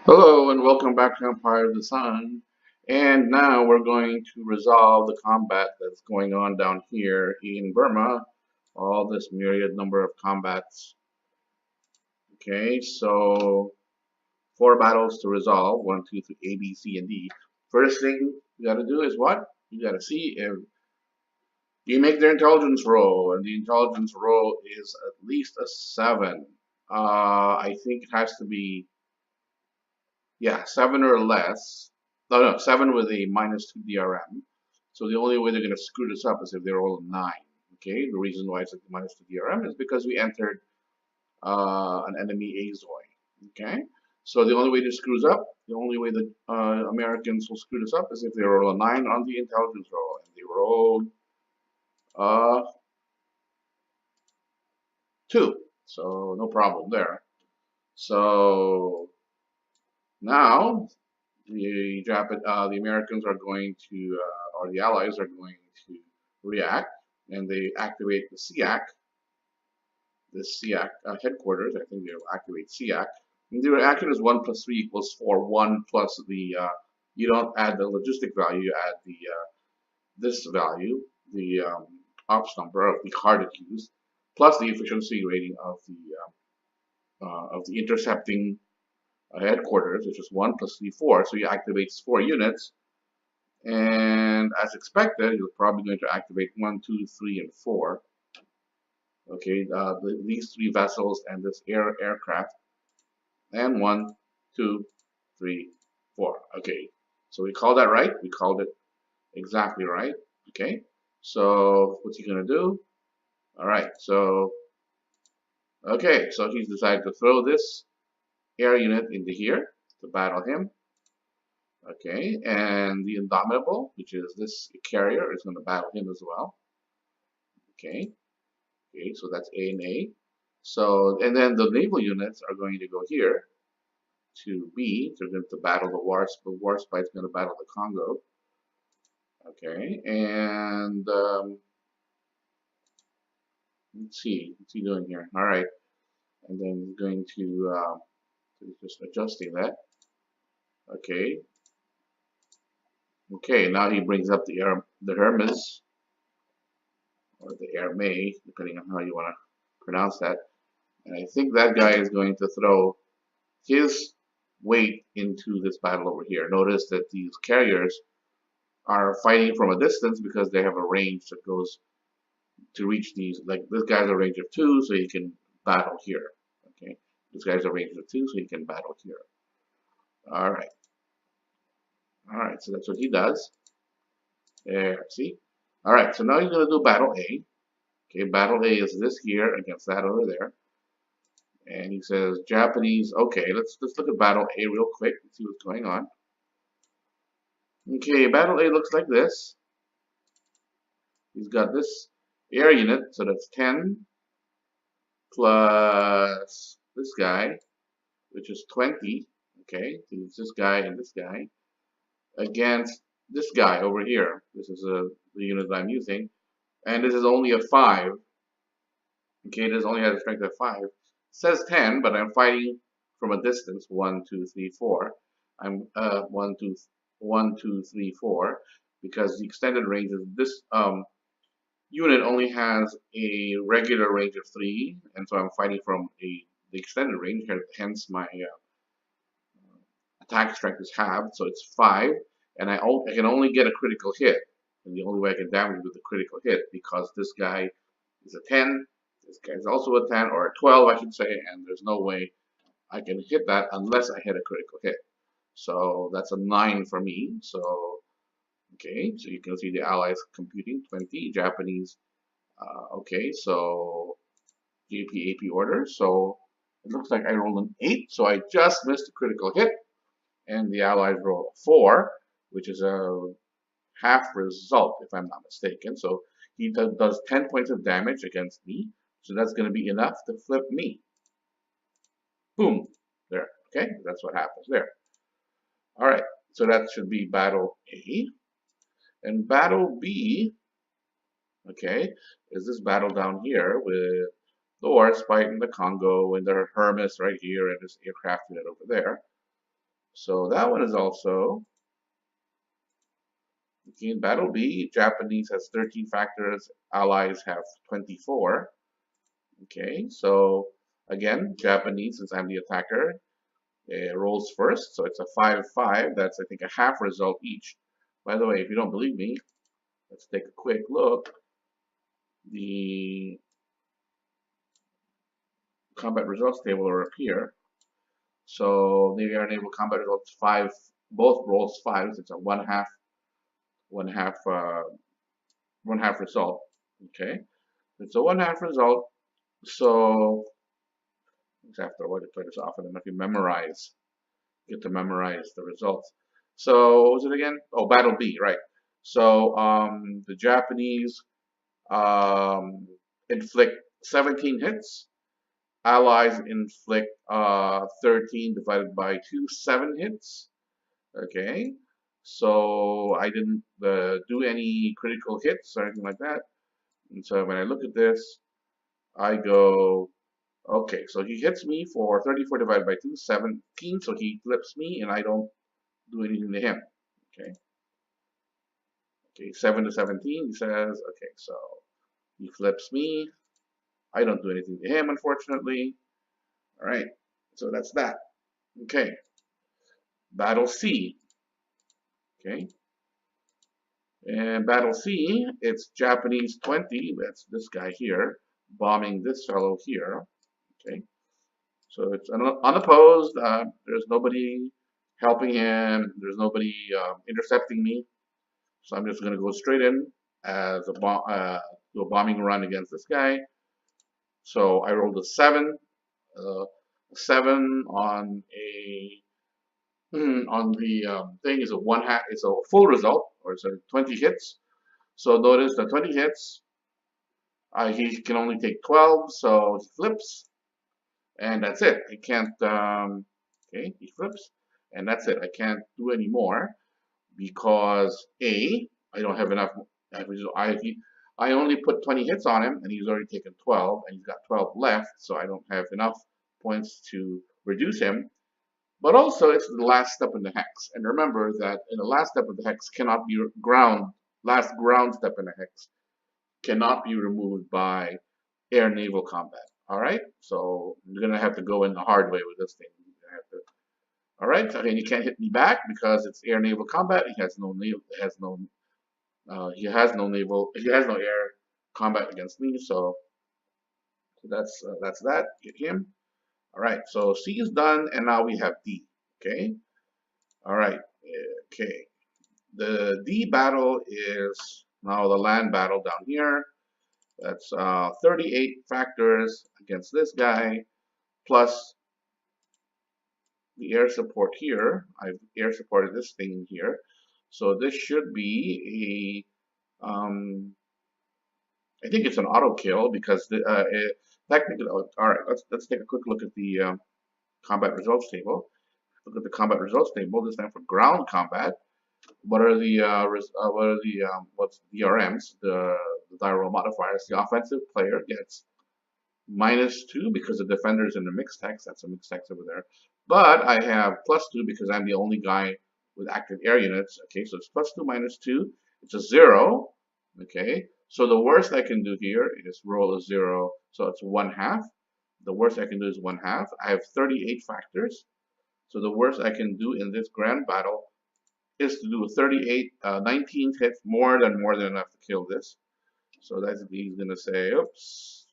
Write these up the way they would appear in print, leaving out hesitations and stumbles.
Hello and welcome back to Empire of the Sun. And now we're going to resolve the combat that's going on down here in Burma. All this myriad number of combats. Okay, so four battles to resolve. One, two, three, A, B, C, and D. First thing you gotta do is what? You gotta see if you make their intelligence roll, and the intelligence roll is at least a 7. I think it has to be, yeah, 7 or less. No, 7 with a -2 DRM. So the only way they're going to screw this up is if they roll a 9. Okay, the reason why it's a -2 DRM is because we entered an enemy Azoi. Okay, so the only way this screws up, the only way that Americans will screw this up is if they roll a 9 on the intelligence roll. And they rolled uh, 2. So no problem there. So now the Americans are going to, or the Allies are going to react, and they activate the SEAC headquarters. I think they'll activate SEAC. And the reaction is 1 plus 3 equals 4. 1 plus you don't add the logistic value, you add this value, the ops number of the card accused, plus the efficiency rating of the intercepting headquarters, which is 1 plus 3, 4. So you activate 4 units. And as expected, you're probably going to activate 1, 2, 3, and 4. Okay, these 3 vessels and this aircraft. And 1, 2, 3, 4. Okay, so we called that right. We called it exactly right. Okay, so what's he going to do? All right, so, okay, so he's decided to throw this air unit into here to battle him. Okay, and the Indomitable, which is this carrier, is going to battle him as well. Okay, okay, so that's A and A. So, and then the naval units are going to go here to B. They're going to battle the Wasp. The Warspite is going to battle the Congo. Okay, and let's see, what's he doing here? All right, and then he's going to just adjusting that. Okay, okay. Now he brings up the Hermes or the Hermes, depending on how you want to pronounce that. And I think that guy is going to throw his weight into this battle over here. Notice that these carriers are fighting from a distance because they have a range that goes to reach these. Like this guy's a range of 2, so he can battle here. Okay, this guy's a range of 2, so he can battle here. All right, all right. So that's what he does. There, see. All right, so now he's going to do battle A. Okay, battle A is this here against that over there. And he says Japanese. Okay, let's look at battle A real quick and see what's going on. Okay, battle A looks like this. He's got this air unit, so that's 10 plus this guy, which is 20. Okay, so it's this guy and this guy against this guy over here. This is the unit that I'm using, and this is only a 5. Okay, this only has a strength of 5. It says 10, but I'm fighting from a distance. 1, 2, 3, 4. I'm 1, 2, 1, 2, 3, 4, because the extended range of this unit only has a regular range of 3, and so I'm fighting from the extended range. Hence, my attack strength is halved, so it's 5, and I can only get a critical hit, and the only way I can damage with a critical hit because this guy is a 10. This guy is also a 10 or a 12, I should say, and there's no way I can hit that unless I hit a critical hit. So that's a 9 for me. So, okay, so you can see the allies computing 20, Japanese. Okay, so JP AP order. So it looks like I rolled an 8, so I just missed a critical hit, and the allies roll a 4, which is a half result, if I'm not mistaken. So he does 10 points of damage against me, so that's going to be enough to flip me. Boom, there. Okay, that's what happens there. All right, so that should be battle A. And battle B, okay, is this battle down here with the Warspite in the Congo and the Hermes right here and this aircraft unit over there. So that one is also, okay, battle B. Japanese has 13 factors, allies have 24. Okay, so again, Japanese, since I'm the attacker, rolls first, so it's a 5-5. That's, I think, a half result each. By the way, if you don't believe me, let's take a quick look. The combat results table will appear. So they are enable combat results 5, both rolls 5. It's a one half, one half, one half result. Okay, it's a one half result. So after what, to play this off, and then if you memorize, get to memorize the results. So what was it again? Oh, battle B, right? So the Japanese um, inflict 17 hits. Allies inflict 13 divided by 2, 7 hits. Okay, so I didn't do any critical hits or anything like that. And so when I look at this, I go, okay, so he hits me for 34 divided by 2, 17, so he flips me and I don't do anything to him. Okay, okay, 7 to 17, he says, okay, so he flips me. I don't do anything to him, unfortunately. All right, so that's that. Okay, battle C. Okay, and battle C, it's Japanese 20, that's this guy here, bombing this fellow here. Okay, so it's unopposed. There's nobody helping him. There's nobody intercepting me. So I'm just going to go straight in as a do a bombing run against this guy. So I rolled a 7. Uh, 7 on a on the thing is a one half. It's a full result, or it's a 20 hits. So notice the 20 hits. He can only take 12, so he flips, and that's it. I can't. Okay, he flips, and that's it. I can't do any more because I don't have enough. I only put 20 hits on him, and he's already taken 12, and he's got 12 left, so I don't have enough points to reduce him. But also, it's the last step in the hex. And remember that in the last step of the hex cannot be last ground step in the hex cannot be removed by air-naval combat. All right? So you're going to have to go in the hard way with this thing. All right? Okay, you can't hit me back because it's air-naval combat. He has no naval, he has no air combat against me. So that's that. Get him. All right, so C is done, and now we have D. Okay. All right. Okay. The D battle is now the land battle down here. That's 38 factors against this guy, plus the air support here. I've air supported this thing here, so this should be a. I think it's an auto kill because technically. All right, let's take a quick look at the combat results table. Look at the combat results table. This time for ground combat. What are the what's DRMs? The diroll modifiers. The offensive player gets -2 because the defender's in the mixed hex. That's a mixed hex over there. But I have +2 because I'm the only guy with active air units. Okay, so it's +2 -2. It's a 0. Okay, so the worst I can do here is roll a 0. So it's 1/2. The worst I can do is 1/2. I have 38 factors. So the worst I can do in this grand battle is to do a 38, 19 hits, more than enough to kill this. So that's he's gonna say, oops,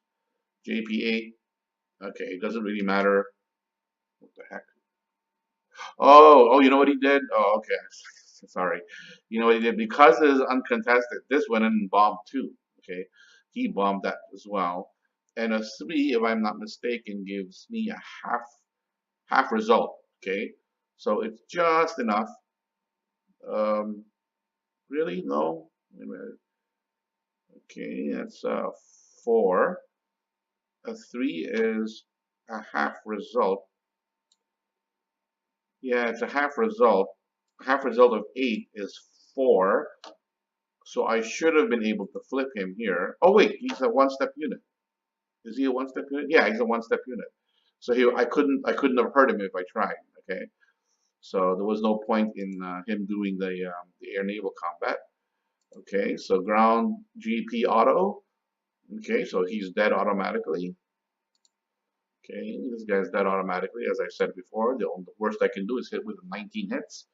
JP8. Okay, it doesn't really matter. What the heck? Oh, you know what he did? Oh, okay. Sorry. You know what he did? Because it is uncontested, this went in and bombed too. Okay, he bombed that as well. And a 3, if I'm not mistaken, gives me a half result. Okay, so it's just enough. Really? No? Wait a minute. Okay, that's 4. A 3 is a half result. Yeah, it's a half result. Half result of 8 is 4. So I should have been able to flip him here. Oh wait, he's a one-step unit. Is he a one-step unit? Yeah, he's a one-step unit. So I couldn't have hurt him if I tried. Okay. So there was no point in him doing the air naval combat. Okay, so ground GP auto. Okay, so he's dead automatically. Okay, this guy's dead automatically, as I said before. The worst I can do is hit with 19 hits.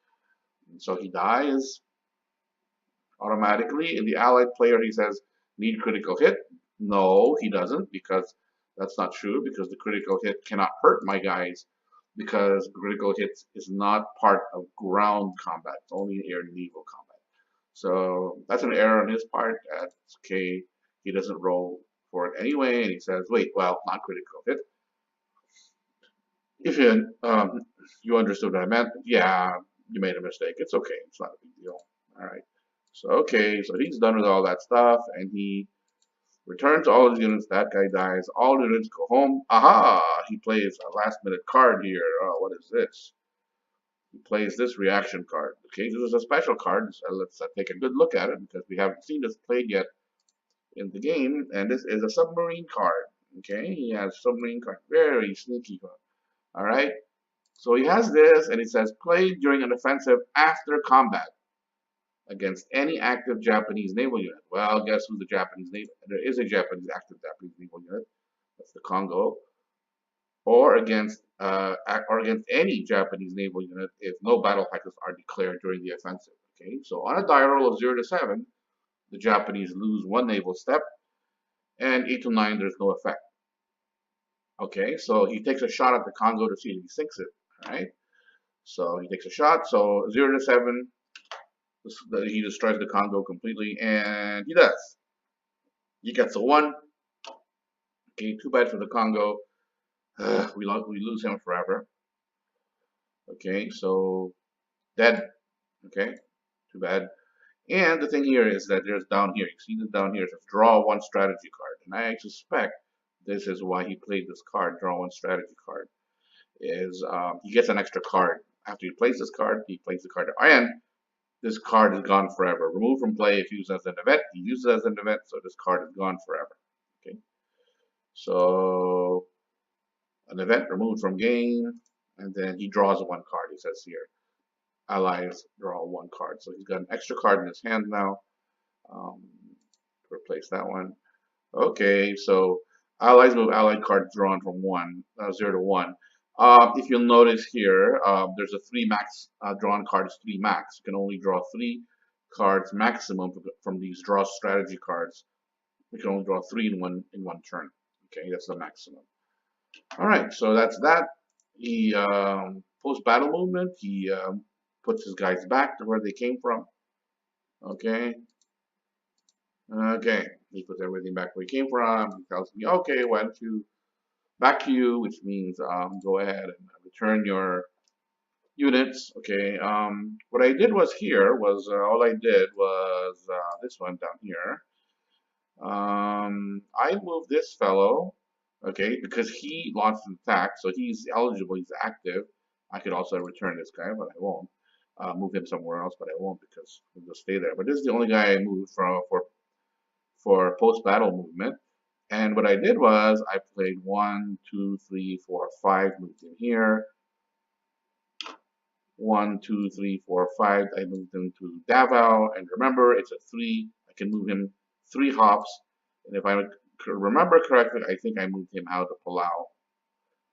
And so he dies automatically. In the allied player, he says, need critical hit. No, he doesn't, because that's not true, because the critical hit cannot hurt my guys, because critical hits is not part of ground combat. It's only air naval combat. So that's an error on his part. That's okay. He doesn't roll for it anyway, and he says, wait, well, not critical hit. If you understood what I meant, yeah, you made a mistake. It's okay. It's not a big deal. All right. So okay, so he's done with all that stuff, and he returns all his units. That guy dies. All the units go home. Aha! He plays a last-minute card here. Oh, what is this? He plays this reaction card. Okay, this is a special card. So let's take a good look at it, because we haven't seen this played yet in the game. And this is a submarine card. Okay, he has submarine card. Very sneaky one. All right. So he has this, and it says play during an offensive after combat against any active Japanese naval unit. Well, guess who's the Japanese naval? There is a Japanese active Japanese naval unit. That's the Congo. Or against any Japanese naval unit if no battle factors are declared during the offensive. Okay, so on a die roll of 0 to 7, the Japanese lose 1 naval step, and 8 to 9 there's no effect. Okay, so he takes a shot at the Congo to see if he sinks it. All right, so he takes a shot. So 0 to 7, he destroys the Congo completely, and he does. He gets a 1. Okay, too bad for the Congo. We lose him forever. Okay, so dead. Okay, too bad. And the thing here is that there's down here. You see this down here. It says draw 1 strategy card, and I suspect this is why he played this card. Draw 1 strategy card is he gets an extra card after he plays this card. He plays the card, and this card is gone forever. Removed from play if used as an event. He uses it as an event, so this card is gone forever. Okay, so an event removed from game, and then he draws 1 card. He says here, allies draw 1 card. So he's got an extra card in his hand now. Replace that one. Okay, so allies move allied cards drawn from 0 to 1. If you'll notice here, there's a 3 max drawn cards, 3 max. You can only draw 3 cards maximum from these draw strategy cards. You can only draw 3 in one turn. Okay, that's the maximum. All right, so that's that. He post battle movement. He puts his guys back to where they came from. Okay. Okay. He puts everything back where he came from. He tells me, okay, why don't you back to you, which means go ahead and return your units. Okay. What I did was here was all I did was this one down here. I moved this fellow, okay, because he launched an attack, so he's eligible, he's active. I could also return this guy, but I won't. Move him somewhere else, but I won't because he'll just stay there. But this is the only guy I moved for post-battle movement. And what I did was I played 1, 2, 3, 4, 5, moved him here. 1, 2, 3, 4, 5. I moved him to Davao, and remember, it's a 3. I can move him 3 hops, and if I remember correctly, I think I moved him out of Palau.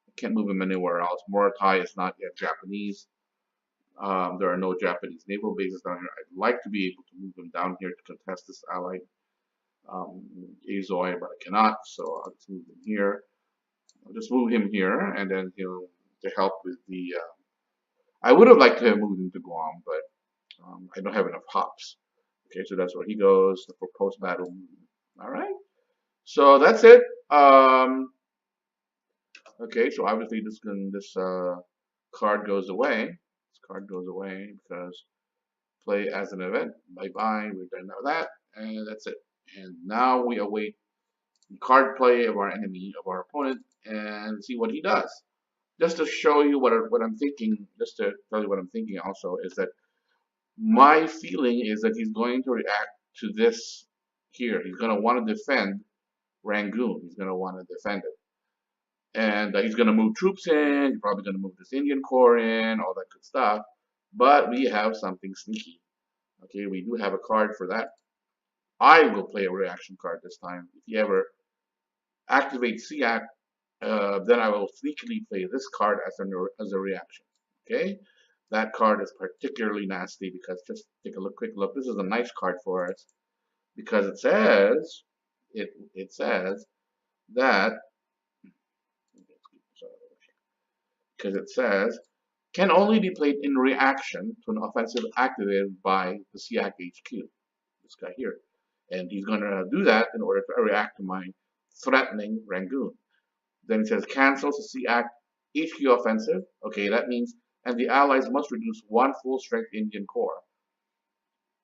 I can't move him anywhere else. Morotai is not yet Japanese. There are no Japanese naval bases down here. I'd like to be able to move him down here to contest this allied Azoi, but I cannot, so I'll just move him here. I'll just move him here, and then he'll to help with the. I would have liked to have moved him to Guam, but I don't have enough hops. Okay, so that's where he goes for post-battle. All right, so that's it. Okay, so obviously this card goes away. This card goes away because play as an event. Bye bye. We're done with that, and that's it. And now we await the card play of our enemy, of our opponent, and see what he does. Just to show you what I'm thinking, just to tell you what I'm thinking also, is that my feeling is that he's going to react to this here. He's going to want to defend Rangoon. He's going to want to defend it. And he's going to move troops in. He's probably going to move this Indian Corps in, all that good stuff. But we have something sneaky. Okay, we do have a card for that. I will play a reaction card this time. If he ever activates SEAC, then I will sneakily play this card as a reaction. Okay, that card is particularly nasty because just take a quick look. This is a nice card for us because it says that because it says can only be played in reaction to an offensive activated by the SEAC HQ. This guy here, and he's going to do that in order to react to my threatening Rangoon. Then it says cancels the SEAC HQ offensive. Okay, that means and the allies must reduce one full-strength Indian Corps.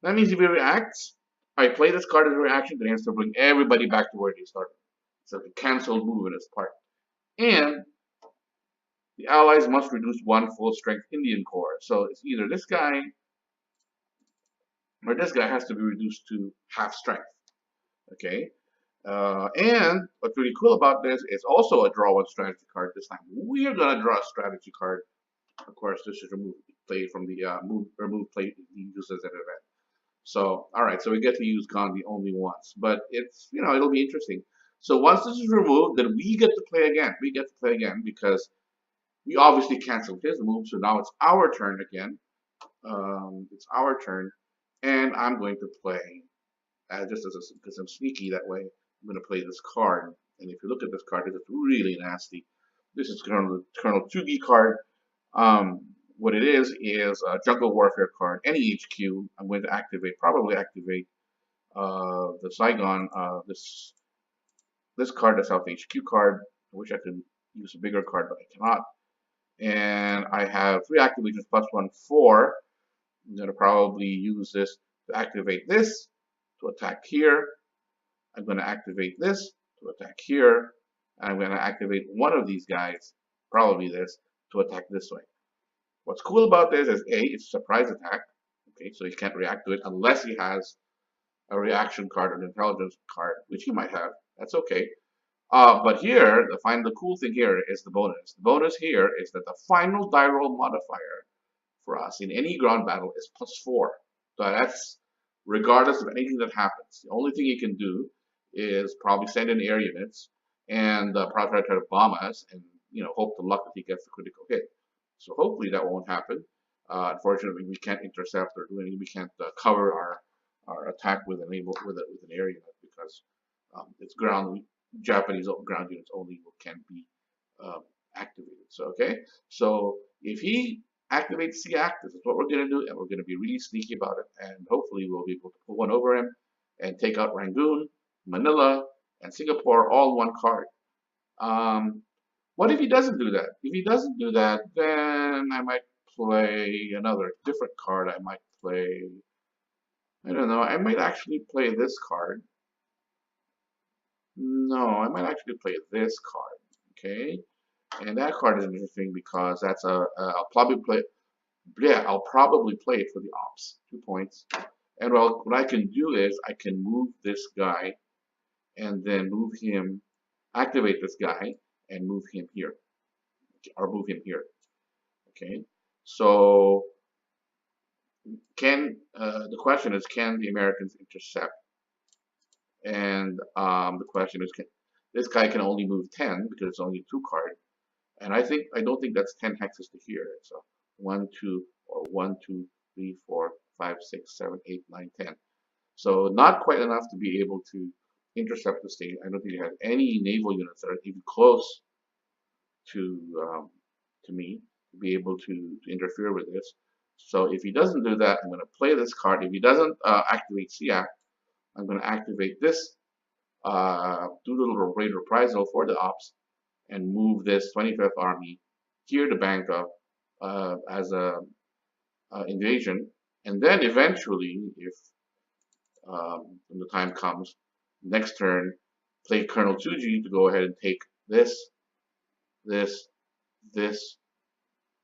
That means if he reacts, I play this card as a reaction, then he has to bring everybody back to where they started. It's like a canceled move in his part. And the allies must reduce one full-strength Indian Corps. So it's either this guy or this guy has to be reduced to half strength. Okay. And what's really cool about this is also a draw one strategy card this time. We're going to draw a strategy card. Of course, this is remove play from the remove play used as an event. So, all right, so we get to use Gandhi only once, but it's, it'll be interesting. So once this is removed, then we get to play again. We get to play again because we obviously canceled his move, so now it's our turn again. It's our turn, and I'm going to play, just because I'm sneaky that way, I'm going to play this card. And if you look at this card, it's really nasty. This is Colonel Tugi card. What it is a jungle warfare card. Any HQ, I'm going to probably activate the Saigon, this card, the South HQ card. I wish I could use a bigger card, but I cannot. And I have 3 activations plus 1, 4. I'm going to probably use this to activate this to attack here. I'm going to activate this to attack here. And I'm going to activate one of these guys, probably this, to attack this way. What's cool about this is A, it's a surprise attack. Okay, so he can't react to it unless he has a reaction card or an intelligence card, which he might have. That's okay. But here, the cool thing here is the bonus. The bonus here is that the final die roll modifier for us in any ground battle is +4. So that's regardless of anything that happens. The only thing he can do is probably send in air units and probably try to bomb us and hope to luck that he gets the critical hit. So hopefully that won't happen. Unfortunately, we can't intercept or do anything. We can't cover our attack with an air unit because it's Japanese ground units only can be activated. So okay, so if he activates SEAC, this is what we're going to do, and we're going to be really sneaky about it, and hopefully we'll be able to pull one over him and take out Rangoon, Manila, and Singapore all in one card. What if he doesn't do that? If he doesn't do that, then I might play another different card. I might play, I don't know, I might actually play this card. No, I might actually play this card, okay? And that card is interesting because that's I'll probably play it for the ops, 2 points. And well, what I can do is I can move this guy and then move him, activate this guy, and move him here, or move him here. Okay, so the question is, can the Americans intercept? And the question is, this guy can only move 10 because it's only a 2 card, and I don't think that's 10 hexes to here. So 1, 2, or 1, 2, 3, 4, 5, 6, 7, 8, 9, 10. So not quite enough to be able to intercept the state. I don't think he has any naval units that are even close to me to be able to interfere with this. So if he doesn't do that, I'm going to play this card. If he doesn't activate SEAC, I'm going to activate this, do the little raid reprisal for the ops, and move this 25th Army here to Bangkok as a invasion. And then eventually, if when the time comes, next turn, play Colonel Tsuji to go ahead and take this,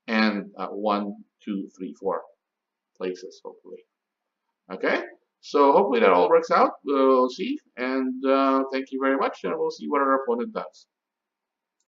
and 1, 2, 3, 4 places, hopefully. Okay, so hopefully that all works out. We'll see, and thank you very much, and we'll see what our opponent does.